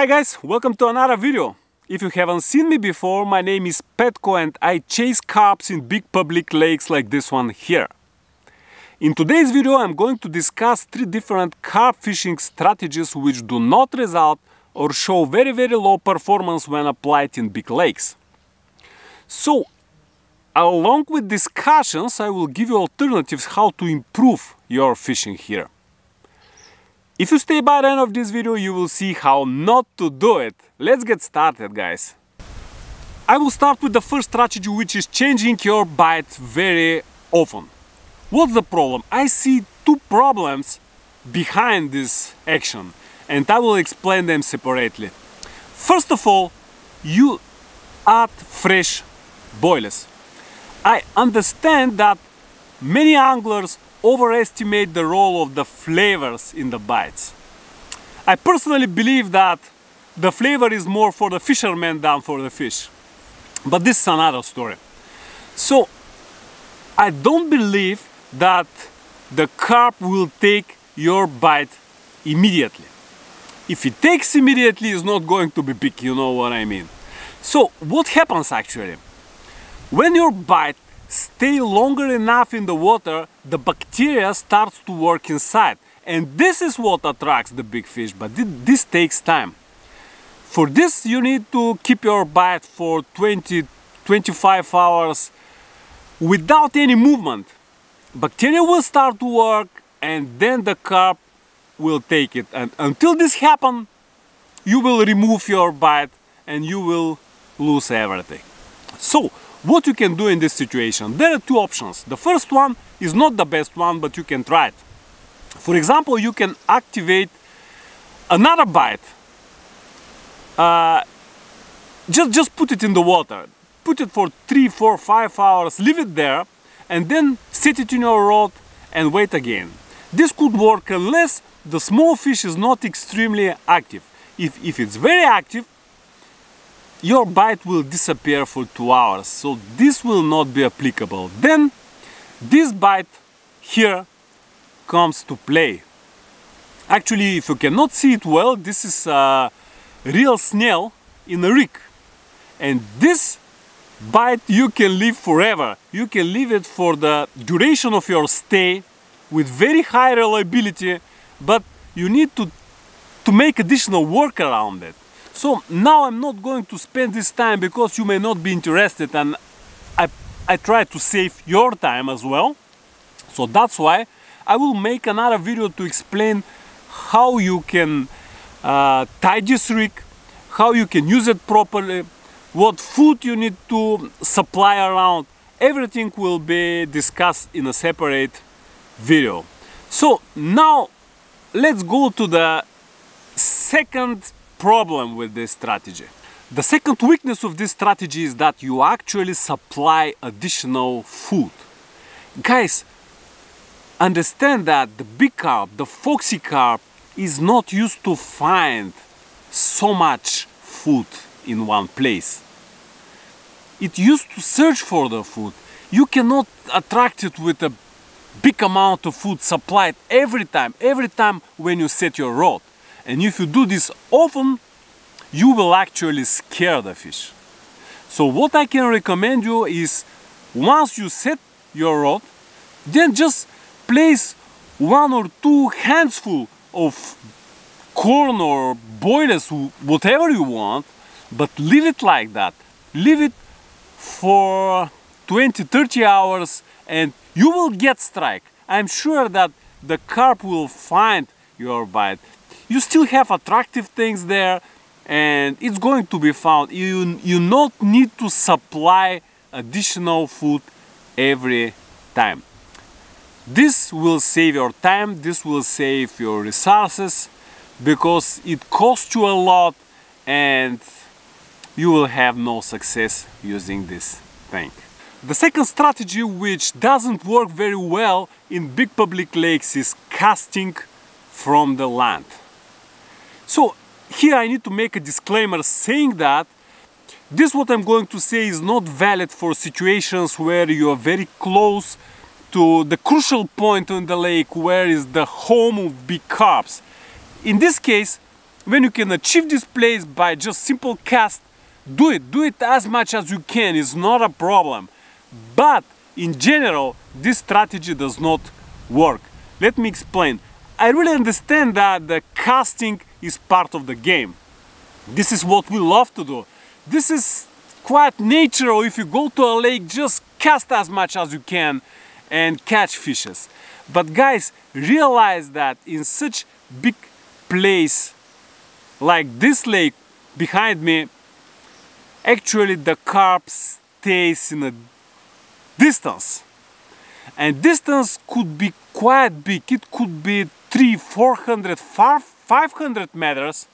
Hi guys, welcome to another video. If you haven't seen me before, my name is Petko and I chase carps in big public lakes like this one here. In today's video I'm going to discuss 3 different carp fishing strategies which do not result or show very low performance when applied in big lakes. So, along with discussions, I will give you alternatives how to improve your fishing here. If you stay by the end of this video, you will see how not to do it. Let's get started, guys. I will start with the first strategy, which is changing your bite very often. What's the problem? I see 2 problems behind this action, and I will explain them separately. First of all, you add fresh boilies. I understand that many anglers overestimate the role of the flavors in the bites. I personally believe that the flavor is more for the fisherman than for the fish. But this is another story. So, I don't believe that the carp will take your bite immediately. If it takes immediately, it's not going to be big, you know what I mean. So, what happens actually? When your bite stays longer enough in the water, the bacteria starts to work inside. And this is what attracts the big fish, but this takes time. For this, you need to keep your bite for 20-25 hours without any movement. Bacteria will start to work and then the carp will take it. And until this happens, you will remove your bite and you will lose everything. So, what you can do in this situation? There are 2 options. The first one is not the best one, but you can try it. For example, you can activate another bite. Just put it in the water. Put it for 3, 4, 5 hours, leave it there, and then set it in your rod and wait again. This could work unless the small fish is not extremely active. If it's very active, your bite will disappear for 2 hours, so this will not be applicable. Then this bite here comes to play. Actually, if you cannot see it well, this is a real snail in a rig, and this bite you can leave forever. You can leave it for the duration of your stay with very high reliability, but you need to make additional work around it. So now I'm not going to spend this time because you may not be interested, and I try to save your time as well. So that's why I will make another video to explain how you can tie this rig, how you can use it properly, what food you need to supply around. Everything will be discussed in a separate video. So now let's go to the second problem with this strategy. The second weakness of this strategy is that you actually supply additional food. Guys, understand that the big carp, the foxy carp, is not used to find so much food in one place. It used to search for the food. You cannot attract it with a big amount of food supplied every time when you set your rod. And if you do this often, you will actually scare the fish. So what I can recommend you is, once you set your rod, then just place 1 or 2 handfuls of corn or boilies, whatever you want, but leave it like that. Leave it for 20-30 hours and you will get strike. I'm sure that the carp will find your bite. You still have attractive things there and it's going to be found. You not need to supply additional food every time. This will save your time, this will save your resources, because it costs you a lot and you will have no success using this thing. The second strategy, which doesn't work very well in big public lakes, is casting from the land. So here I need to make a disclaimer saying that this, what I'm going to say, is not valid for situations where you are very close to the crucial point in the lake where is the home of big carps. In this case, when you can achieve this place by just simple cast, do it as much as you can. It's not a problem. But in general, this strategy does not work. Let me explain. I really understand that the casting is part of the game. This is what we love to do. This is quite natural. If you go to a lake, just cast as much as you can and catch fishes. But guys, realize that in such big place like this lake behind me, actually the carp stays in a distance. And distance could be quite big. It could be 300, 400, 500 meters.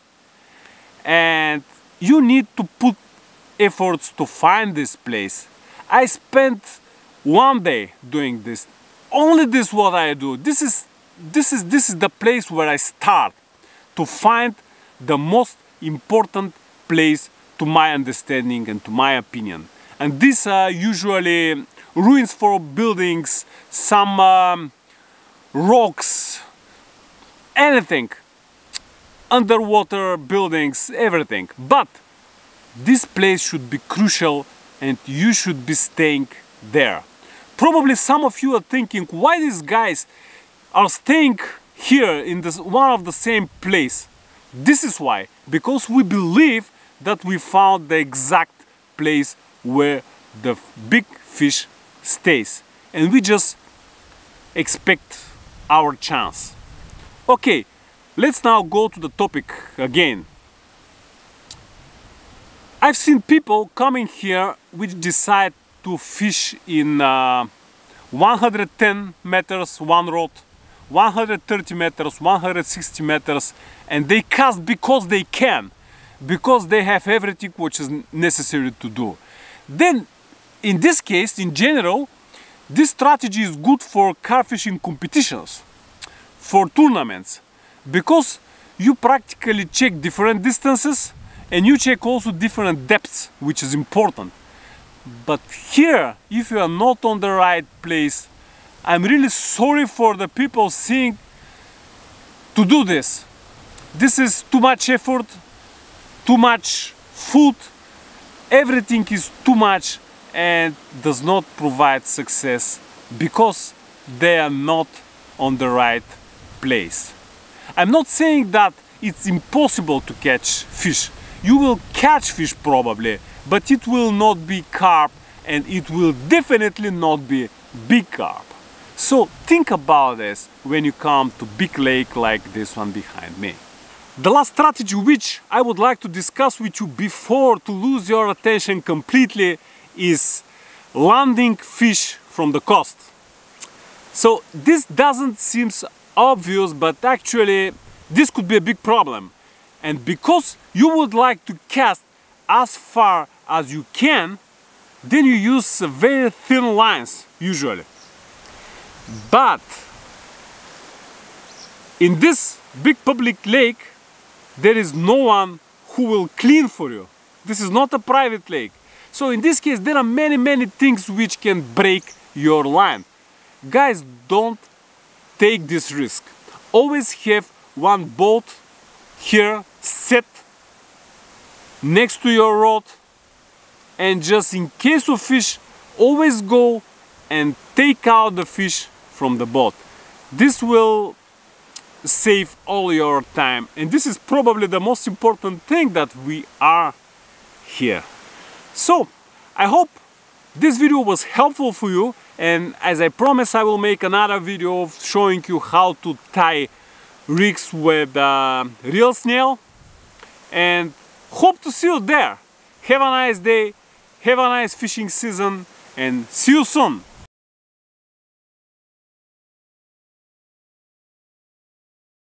And you need to put efforts to find this place. I spent one day doing this. Only this what I do. This is the place where I start to find the most important place to my understanding and to my opinion. And these are usually ruins for buildings, some rocks, anything, underwater buildings, everything. But this place should be crucial and you should be staying there. Probably some of you are thinking, why these guys are staying here in this one of the same place? This is why, because we believe that we found the exact place where the big fish stays, and we just expect our chance. Okay, let's now go to the topic again. I've seen people coming here which decide to fish in 110 meters one rod, 130 meters, 160 meters, and they cast because they can, because they have everything which is necessary to do. Then in this case, in general, this strategy is good for carp fishing competitions, for tournaments, because you practically check different distances and you check also different depths, which is important. But here, if you are not on the right place, I'm really sorry for the people seeing to do this. This is too much effort, too much food, everything is too much and does not provide success because they are not on the right place. I'm not saying that it's impossible to catch fish. You will catch fish probably, but it will not be carp and it will definitely not be big carp. So think about this when you come to big lake like this one behind me. The last strategy which I would like to discuss with you before to lose your attention completely is landing fish from the coast. So this doesn't seem obvious, but actually this could be a big problem. And because you would like to cast as far as you can, then you use very thin lines usually. But in this big public lake, there is no one who will clean for you. This is not a private lake. So in this case, there are many things which can break your line. Guys, don't take this risk. Always have one boat here set next to your rod, and just in case of fish, always go and take out the fish from the boat. This will save all your time, and this is probably the most important thing that we are here. So I hope this video was helpful for you, and as I promised, I will make another video showing you how to tie rigs with real snail, and hope to see you there. Have a nice day, have a nice fishing season, and see you soon.